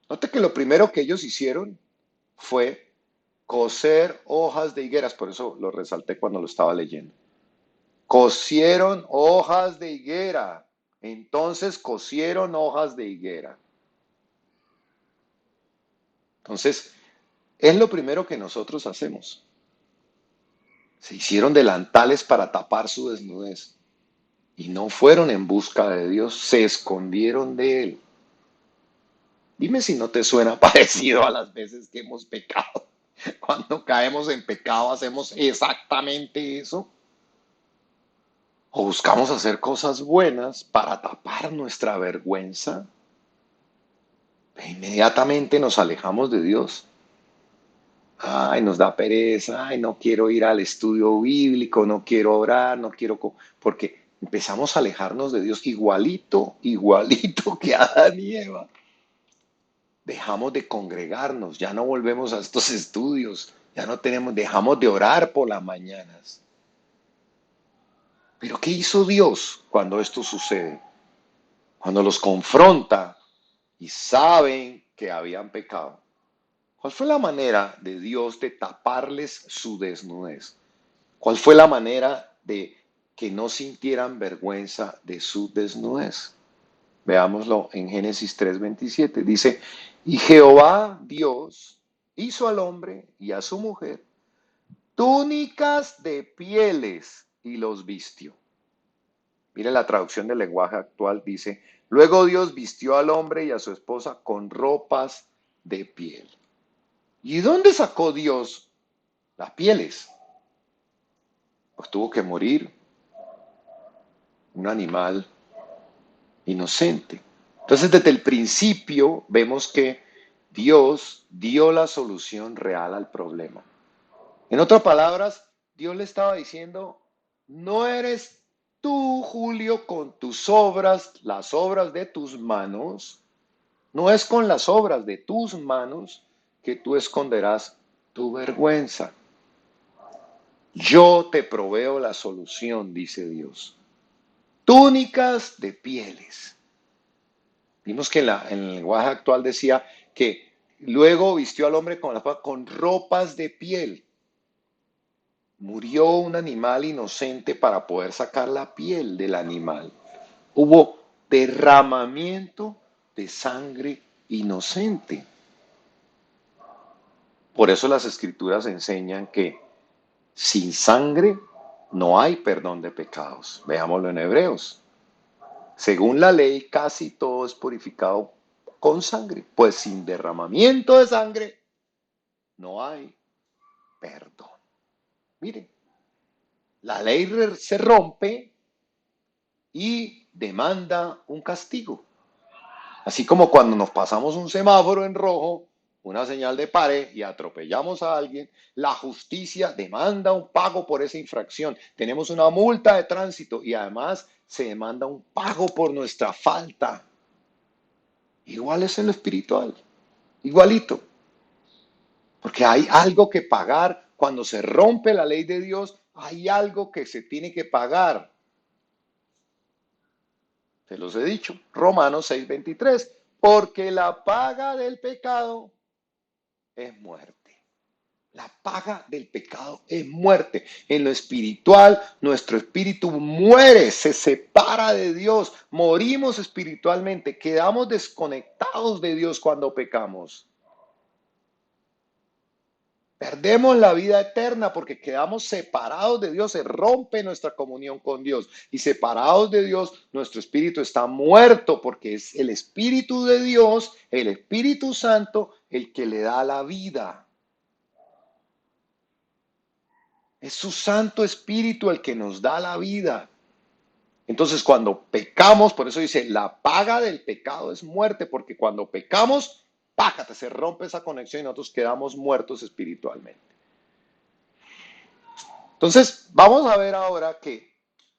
S1: Note que lo primero que ellos hicieron fue coser hojas de higueras, por eso lo resalté cuando lo estaba leyendo. Cosieron hojas de higuera. Entonces cosieron hojas de higuera. Entonces, es lo primero que nosotros hacemos. Se hicieron delantales para tapar su desnudez y no fueron en busca de Dios, se escondieron de Él. Dime si no te suena parecido a las veces que hemos pecado. Cuando caemos en pecado hacemos exactamente eso. O buscamos hacer cosas buenas para tapar nuestra vergüenza. E inmediatamente nos alejamos de Dios. Ay, nos da pereza, ay, no quiero ir al estudio bíblico, no quiero orar, no quiero... Porque empezamos a alejarnos de Dios igualito, igualito que Adán y Eva. Dejamos de congregarnos, ya no volvemos a estos estudios, ya no tenemos, dejamos de orar por las mañanas. Pero ¿qué hizo Dios cuando esto sucede? Cuando los confronta y saben que habían pecado. ¿Cuál fue la manera de Dios de taparles su desnudez? ¿Cuál fue la manera de que no sintieran vergüenza de su desnudez? Veámoslo en Génesis 3:27. Dice, y Jehová Dios hizo al hombre y a su mujer túnicas de pieles y los vistió. Mire la traducción del lenguaje actual, dice, luego Dios vistió al hombre y a su esposa con ropas de piel. ¿Y dónde sacó Dios las pieles? Pues tuvo que morir un animal inocente. Entonces, desde el principio vemos que Dios dio la solución real al problema. En otras palabras, Dios le estaba diciendo, no eres tú, Julio, con tus obras, las obras de tus manos, no es con las obras de tus manos que tú esconderás tu vergüenza. Yo te proveo la solución, dice Dios. Túnicas de pieles. Vimos que en el lenguaje actual decía que luego vistió al hombre con ropas de piel. Murió un animal inocente para poder sacar la piel del animal. Hubo derramamiento de sangre inocente. Por eso las escrituras enseñan que sin sangre no hay perdón de pecados. Veámoslo en Hebreos. Según la ley, casi todo es purificado con sangre, pues sin derramamiento de sangre no hay perdón. Miren, la ley se rompe y demanda un castigo. Así como cuando nos pasamos un semáforo en rojo, una señal de pare y atropellamos a alguien, la justicia demanda un pago por esa infracción. Tenemos una multa de tránsito y además se demanda un pago por nuestra falta. Igual es en lo espiritual, igualito. Porque hay algo que pagar. Cuando se rompe la ley de Dios, hay algo que se tiene que pagar. Se los he dicho. Romanos 6:23. Porque la paga del pecado es muerte. La paga del pecado es muerte. En lo espiritual, nuestro espíritu muere, se separa de Dios, morimos espiritualmente, quedamos desconectados de Dios cuando pecamos. Perdemos la vida eterna porque quedamos separados de Dios, se rompe nuestra comunión con Dios y separados de Dios, nuestro espíritu está muerto porque es el Espíritu de Dios, el Espíritu Santo, el que le da la vida. Es su Santo Espíritu el que nos da la vida. Entonces, cuando pecamos, por eso dice, la paga del pecado es muerte, porque cuando pecamos, págate, se rompe esa conexión y nosotros quedamos muertos espiritualmente. Entonces, vamos a ver ahora que,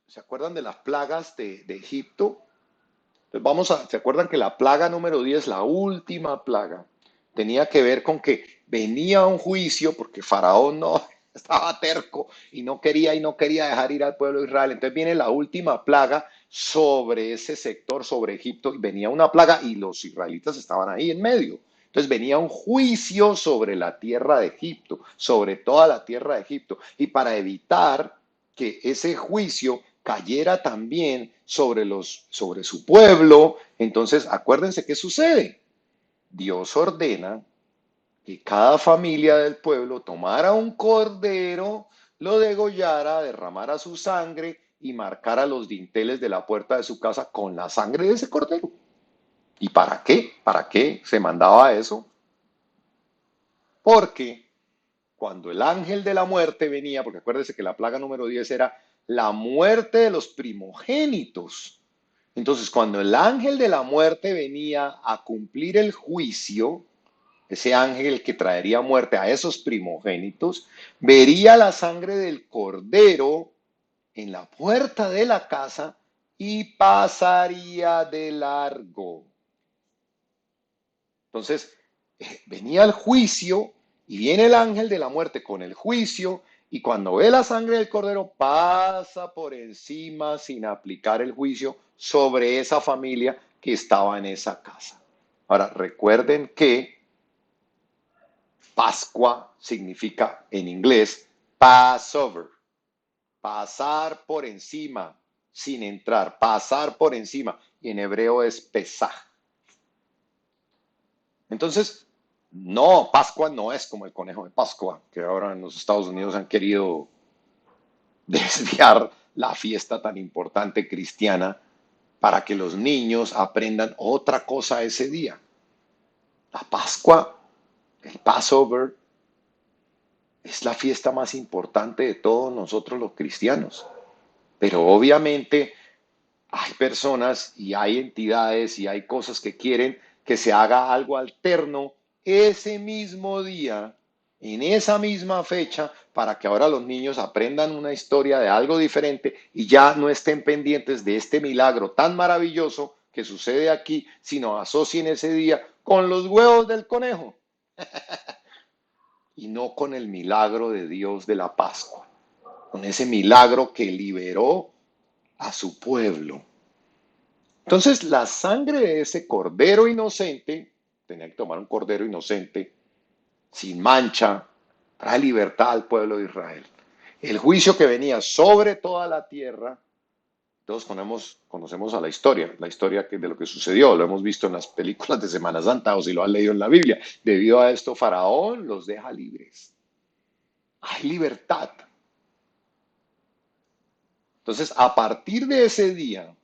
S1: ¿se acuerdan de las plagas de Egipto? Entonces ¿se acuerdan que la plaga número 10, la última plaga, tenía que ver con que venía un juicio porque Faraón no estaba terco y no quería dejar ir al pueblo de Israel. Entonces viene la última plaga sobre ese sector, sobre Egipto, y venía una plaga y los israelitas estaban ahí en medio. Entonces venía un juicio sobre la tierra de Egipto, sobre toda la tierra de Egipto. Y para evitar que ese juicio cayera también sobre su pueblo, entonces acuérdense qué sucede. Dios ordena que cada familia del pueblo tomara un cordero, lo degollara, derramara su sangre y marcara los dinteles de la puerta de su casa con la sangre de ese cordero. ¿Y para qué? ¿Para qué se mandaba eso? Porque cuando el ángel de la muerte venía, porque acuérdense que la plaga número 10 era la muerte de los primogénitos. Entonces, cuando el ángel de la muerte venía a cumplir el juicio, ese ángel que traería muerte a esos primogénitos, vería la sangre del cordero en la puerta de la casa y pasaría de largo. Entonces, venía el juicio y viene el ángel de la muerte con el juicio y cuando ve la sangre del cordero pasa por encima sin aplicar el juicio sobre esa familia que estaba en esa casa. Ahora, recuerden que Pascua significa en inglés Passover, pasar por encima, sin entrar, pasar por encima. Y en hebreo es Pesaj. Entonces, no, Pascua no es como el conejo de Pascua, que ahora en los Estados Unidos han querido desviar la fiesta tan importante cristiana para que los niños aprendan otra cosa ese día. La Pascua, el Passover, es la fiesta más importante de todos nosotros los cristianos. Pero obviamente hay personas y hay entidades y hay cosas que quieren que se haga algo alterno ese mismo día, en esa misma fecha, para que ahora los niños aprendan una historia de algo diferente y ya no estén pendientes de este milagro tan maravilloso que sucede aquí, sino asocien ese día con los huevos del conejo y no con el milagro de Dios de la Pascua, con ese milagro que liberó a su pueblo. Entonces, la sangre de ese cordero inocente, tenía que tomar un cordero inocente, sin mancha, trae libertad al pueblo de Israel. El juicio que venía sobre toda la tierra, todos conocemos a la historia de lo que sucedió, lo hemos visto en las películas de Semana Santa o si lo han leído en la Biblia. Debido a esto, Faraón los deja libres. Hay libertad. Entonces, a partir de ese día,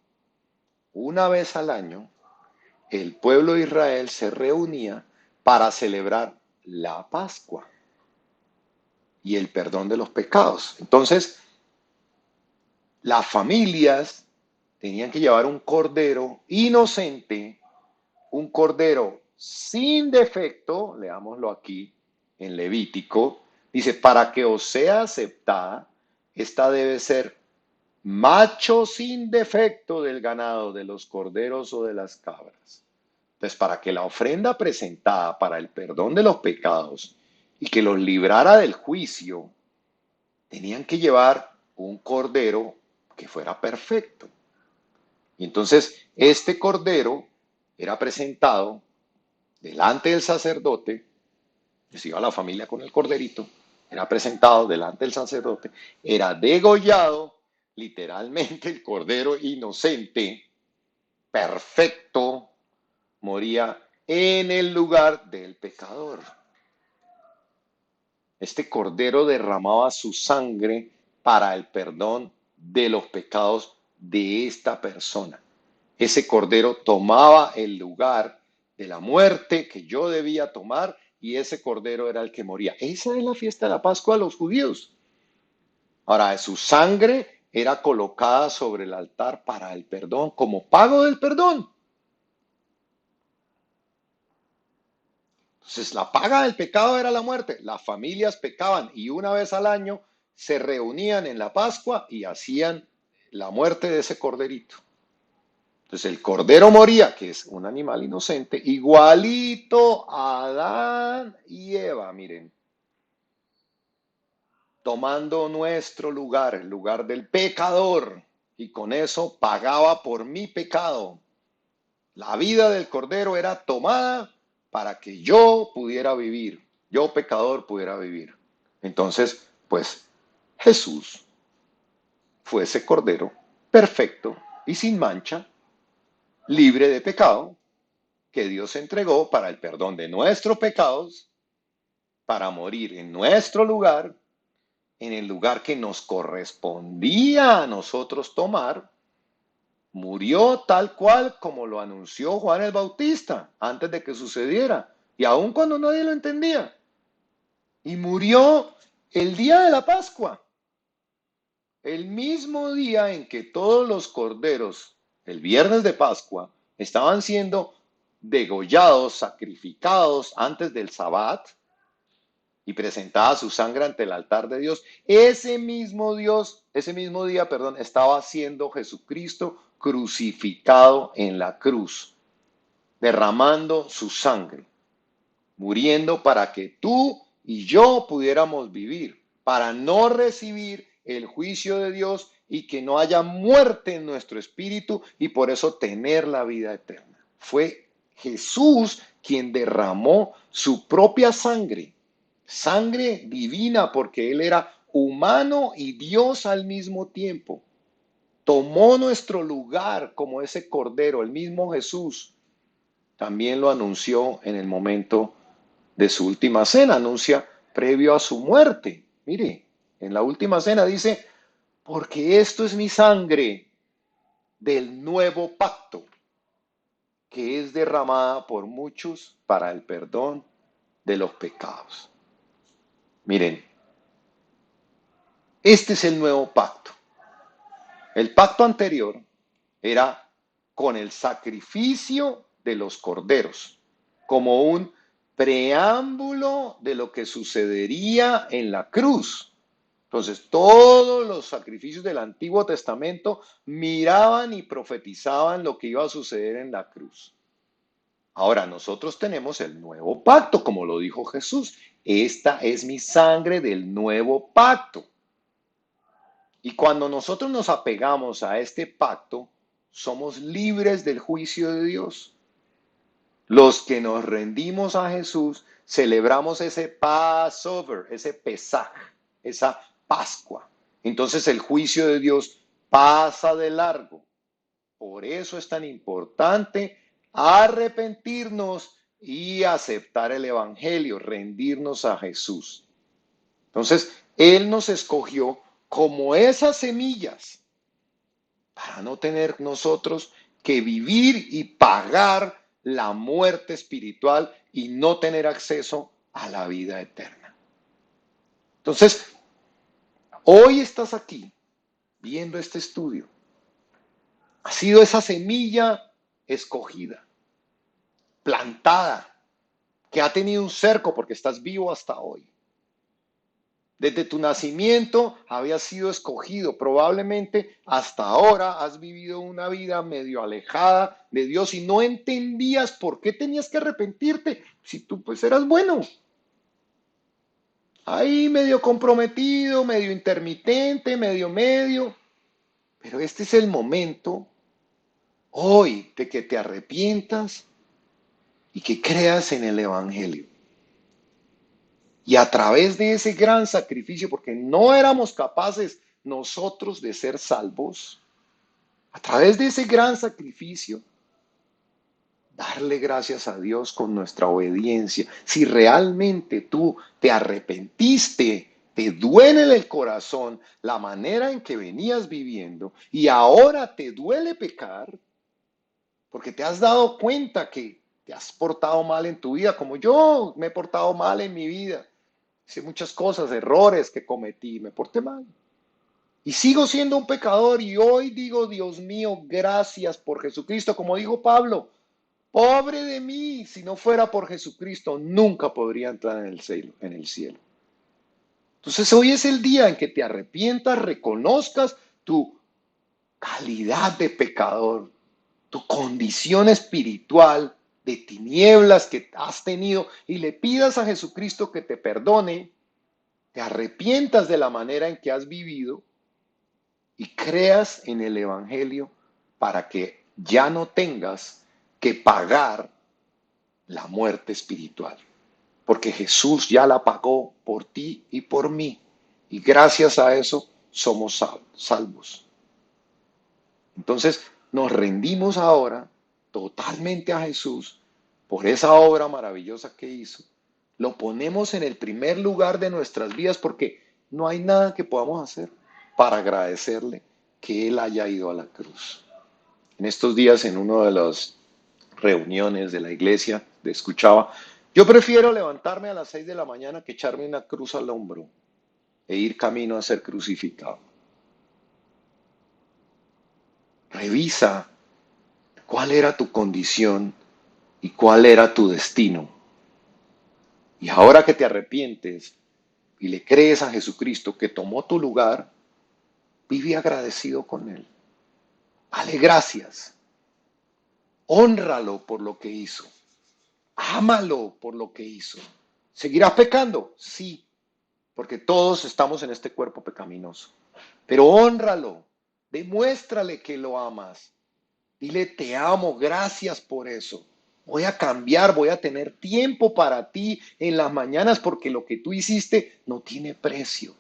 S1: una vez al año, el pueblo de Israel se reunía para celebrar la Pascua y el perdón de los pecados. Entonces, las familias tenían que llevar un cordero inocente, un cordero sin defecto, leámoslo aquí en Levítico, dice, para que os sea aceptada, esta debe ser macho sin defecto del ganado, de los corderos o de las cabras. Entonces, para que la ofrenda presentada para el perdón de los pecados y que los librara del juicio, tenían que llevar un cordero que fuera perfecto. Y entonces, este cordero era presentado delante del sacerdote, que se iba a la familia con el corderito, era presentado delante del sacerdote, era degollado, literalmente el cordero inocente, perfecto, moría en el lugar del pecador. Este cordero derramaba su sangre para el perdón de los pecados de esta persona. Ese cordero tomaba el lugar de la muerte que yo debía tomar y ese cordero era el que moría. Esa es la fiesta de la Pascua de los judíos. Ahora, su sangre era colocada sobre el altar para el perdón, como pago del perdón. Entonces, la paga del pecado era la muerte. Las familias pecaban y una vez al año se reunían en la Pascua y hacían la muerte de ese corderito. Entonces, el cordero moría, que es un animal inocente, igualito a Adán y Eva, miren, tomando nuestro lugar, el lugar del pecador, y con eso pagaba por mi pecado. La vida del cordero era tomada para que yo pudiera vivir, yo pecador pudiera vivir. Entonces, pues Jesús fue ese cordero perfecto y sin mancha, libre de pecado, que Dios entregó para el perdón de nuestros pecados, para morir en nuestro lugar, en el lugar que nos correspondía a nosotros tomar. Murió tal cual como lo anunció Juan el Bautista antes de que sucediera, y aun cuando nadie lo entendía. Y murió el día de la Pascua, el mismo día en que todos los corderos, el viernes de Pascua, estaban siendo degollados, sacrificados antes del Sabbat y presentada su sangre ante el altar de Dios. Ese mismo día, perdón, estaba siendo Jesucristo crucificado en la cruz, derramando su sangre, muriendo para que tú y yo pudiéramos vivir, para no recibir el juicio de Dios y que no haya muerte en nuestro espíritu y por eso tener la vida eterna. Fue Jesús quien derramó su propia sangre, sangre divina, porque Él era humano y Dios al mismo tiempo. Tomó nuestro lugar como ese cordero, el mismo Jesús. También lo anunció en el momento de su última cena, anuncia previo a su muerte. Mire, en la última cena dice, porque esto es mi sangre del nuevo pacto, que es derramada por muchos para el perdón de los pecados. Miren, este es el nuevo pacto. El pacto anterior era con el sacrificio de los corderos, como un preámbulo de lo que sucedería en la cruz. Entonces, todos los sacrificios del Antiguo Testamento miraban y profetizaban lo que iba a suceder en la cruz. Ahora, nosotros tenemos el nuevo pacto, como lo dijo Jesús. Esta es mi sangre del nuevo pacto. Y cuando nosotros nos apegamos a este pacto, somos libres del juicio de Dios. Los que nos rendimos a Jesús, celebramos ese Passover, ese Pesaj, esa Pascua. Entonces el juicio de Dios pasa de largo. Por eso es tan importante arrepentirnos y aceptar el Evangelio, rendirnos a Jesús. Entonces, Él nos escogió como esas semillas para no tener nosotros que vivir y pagar la muerte espiritual y no tener acceso a la vida eterna. Entonces, hoy estás aquí viendo este estudio. Ha sido esa semilla escogida, plantada, que ha tenido un cerco porque estás vivo hasta hoy. Desde tu nacimiento habías sido escogido. Probablemente hasta ahora has vivido una vida medio alejada de Dios y no entendías por qué tenías que arrepentirte si tú pues eras bueno. Ahí medio comprometido, medio intermitente, medio. Pero este es el momento hoy de que te arrepientas y que creas en el Evangelio. Y a través de ese gran sacrificio, porque no éramos capaces nosotros de ser salvos, a través de ese gran sacrificio, darle gracias a Dios con nuestra obediencia. Si realmente tú te arrepentiste, te duele en el corazón la manera en que venías viviendo y ahora te duele pecar, porque te has dado cuenta que te has portado mal en tu vida, como yo me he portado mal en mi vida. Hice muchas cosas, errores que cometí, me porté mal. Y sigo siendo un pecador y hoy digo, Dios mío, gracias por Jesucristo, como dijo Pablo. Pobre de mí, si no fuera por Jesucristo, nunca podría entrar en el cielo, en el cielo. Entonces hoy es el día en que te arrepientas, reconozcas tu calidad de pecador, tu condición espiritual de tinieblas que has tenido y le pidas a Jesucristo que te perdone, te arrepientas de la manera en que has vivido y creas en el Evangelio para que ya no tengas que pagar la muerte espiritual, porque Jesús ya la pagó por ti y por mí, y gracias a eso somos salvos. Entonces nos rendimos ahora totalmente a Jesús por esa obra maravillosa que hizo. Lo ponemos en el primer lugar de nuestras vidas porque no hay nada que podamos hacer para agradecerle que Él haya ido a la cruz. En estos días, en una de las reuniones de la iglesia, escuchaba, yo prefiero levantarme a las 6 de la mañana que echarme una cruz al hombro e ir camino a ser crucificado. Revisa cuál era tu condición y cuál era tu destino. Y ahora que te arrepientes y le crees a Jesucristo que tomó tu lugar, vive agradecido con Él. Dale gracias. Hónralo por lo que hizo. Ámalo por lo que hizo. ¿Seguirás pecando? Sí, porque todos estamos en este cuerpo pecaminoso. Pero hónralo, demuéstrale que lo amas. Dile, te amo, gracias por eso. Voy a cambiar, voy a tener tiempo para ti en las mañanas porque lo que tú hiciste no tiene precio.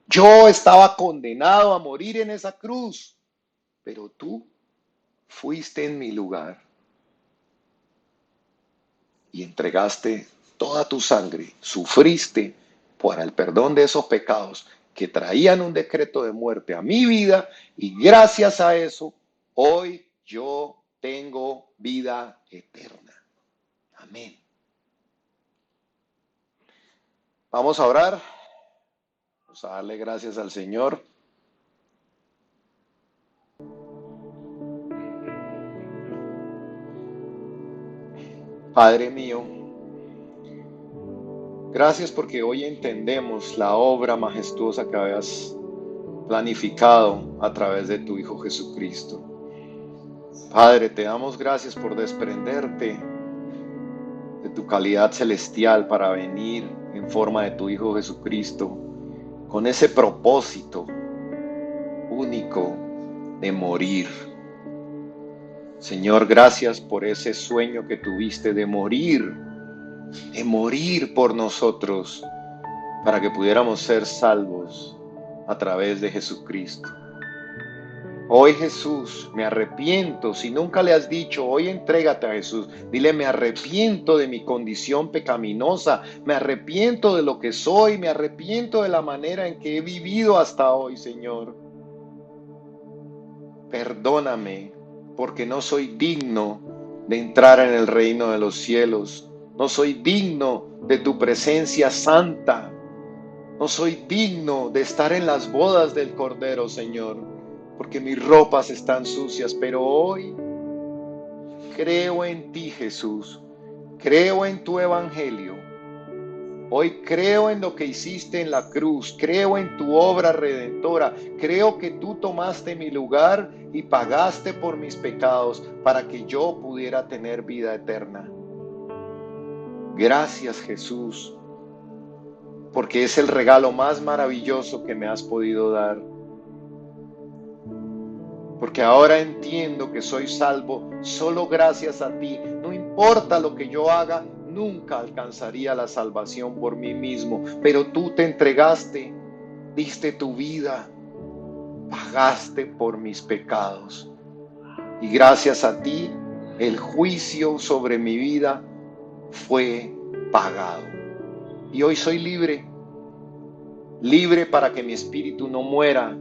S1: Yo estaba condenado a morir en esa cruz, pero tú fuiste en mi lugar y entregaste toda tu sangre, sufriste para el perdón de esos pecados que traían un decreto de muerte a mi vida y gracias a eso hoy yo tengo vida eterna. Amén. Vamos a orar, vamos a darle gracias al Señor. Padre mío, gracias porque hoy entendemos la obra majestuosa que habías planificado a través de tu Hijo Jesucristo. Padre, te damos gracias por desprenderte de tu calidad celestial para venir en forma de tu Hijo Jesucristo con ese propósito único de morir. Señor, gracias por ese sueño que tuviste de morir por nosotros para que pudiéramos ser salvos a través de Jesucristo. Hoy Jesús, me arrepiento, si nunca le has dicho, hoy entrégate a Jesús, dile me arrepiento de mi condición pecaminosa, me arrepiento de lo que soy, me arrepiento de la manera en que he vivido hasta hoy, Señor. Perdóname, porque no soy digno de entrar en el reino de los cielos, no soy digno de tu presencia santa, no soy digno de estar en las bodas del Cordero, Señor, porque mis ropas están sucias, pero hoy creo en ti, Jesús, creo en tu evangelio, hoy creo en lo que hiciste en la cruz, creo en tu obra redentora, creo que tú tomaste mi lugar y pagaste por mis pecados para que yo pudiera tener vida eterna. Gracias, Jesús, porque es el regalo más maravilloso que me has podido dar. Porque ahora entiendo que soy salvo solo gracias a ti. No importa lo que yo haga, nunca alcanzaría la salvación por mí mismo, pero tú te entregaste, diste tu vida, pagaste por mis pecados. Y gracias a ti, el juicio sobre mi vida fue pagado. Y hoy soy libre, libre para que mi espíritu no muera,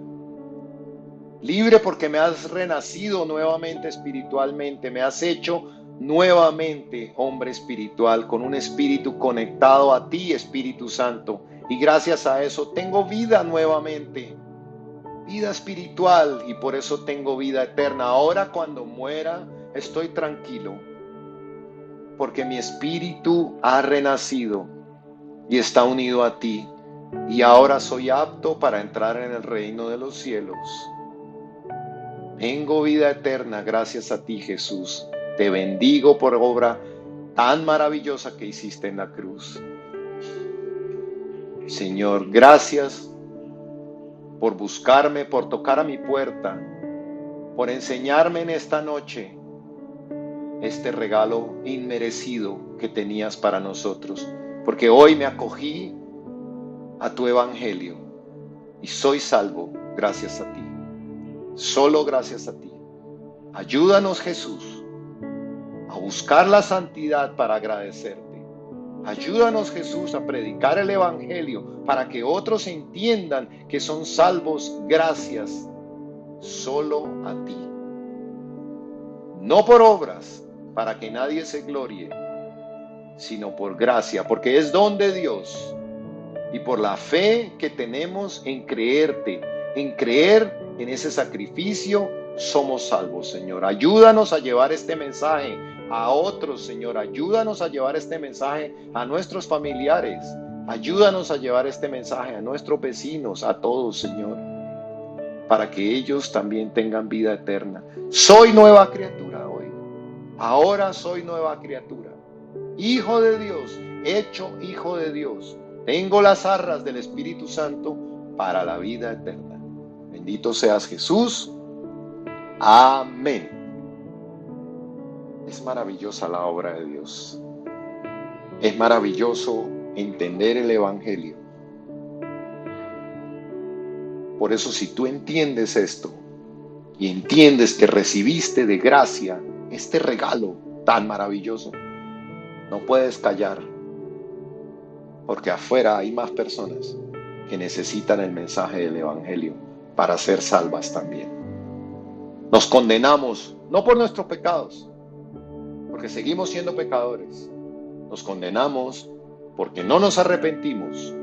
S1: libre porque me has renacido nuevamente espiritualmente, me has hecho nuevamente hombre espiritual, con un espíritu conectado a ti, Espíritu Santo. Y gracias a eso tengo vida nuevamente, vida espiritual, y por eso tengo vida eterna. Ahora cuando muera estoy tranquilo, porque mi espíritu ha renacido y está unido a ti, y ahora soy apto para entrar en el reino de los cielos. Tengo vida eterna gracias a ti, Jesús. Te bendigo por obra tan maravillosa que hiciste en la cruz. Señor, gracias por buscarme, por tocar a mi puerta, por enseñarme en esta noche este regalo inmerecido que tenías para nosotros, porque hoy me acogí a tu evangelio y soy salvo gracias a ti, solo gracias a ti. Ayúdanos, Jesús, a buscar la santidad para agradecerte. Ayúdanos, Jesús, a predicar el evangelio para que otros entiendan que son salvos gracias solo a ti, no por obras para que nadie se glorie, sino por gracia, porque es don de Dios, y por la fe que tenemos en creerte, en creer en ese sacrificio, somos salvos, Señor. Ayúdanos a llevar este mensaje a otros, Señor. Ayúdanos a llevar este mensaje a nuestros familiares. Ayúdanos a llevar este mensaje a nuestros vecinos, a todos, Señor, para que ellos también tengan vida eterna. Soy nueva criatura hoy. Ahora soy nueva criatura. Hijo de Dios, hecho hijo de Dios. Tengo las arras del Espíritu Santo para la vida eterna. Bendito seas, Jesús. Amén. Es maravillosa la obra de Dios. Es maravilloso entender el evangelio. Por eso, si tú entiendes esto y entiendes que recibiste de gracia este regalo tan maravilloso, no puedes callar, porque afuera hay más personas que necesitan el mensaje del evangelio para ser salvas también. Nos condenamos no por nuestros pecados, porque seguimos siendo pecadores. Nos condenamos porque no nos arrepentimos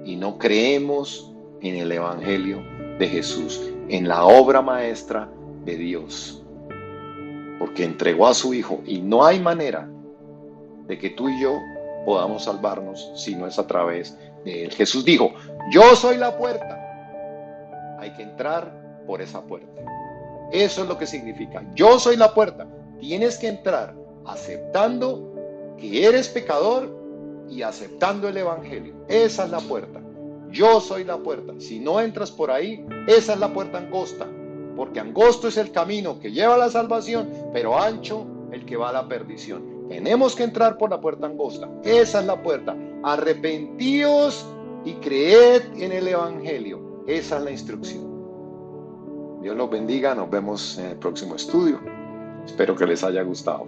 S1: y no creemos en el evangelio de Jesús, en la obra maestra de Dios, porque entregó a su Hijo, y no hay manera de que tú y yo podamos salvarnos si no es a través de Él. Jesús dijo: yo soy la puerta. Hay que entrar por esa puerta. Eso es lo que significa: yo soy la puerta. Tienes que entrar aceptando que eres pecador y aceptando el evangelio. Esa es la puerta. Yo soy la puerta. Si no entras por ahí, esa es la puerta angosta, porque angosto es el camino que lleva a la salvación, pero ancho el que va a la perdición. Tenemos que entrar por la puerta angosta. Esa es la puerta. Arrepentíos y creed en el evangelio. Esa es la instrucción. Dios los bendiga. Nos vemos en el próximo estudio. Espero que les haya gustado.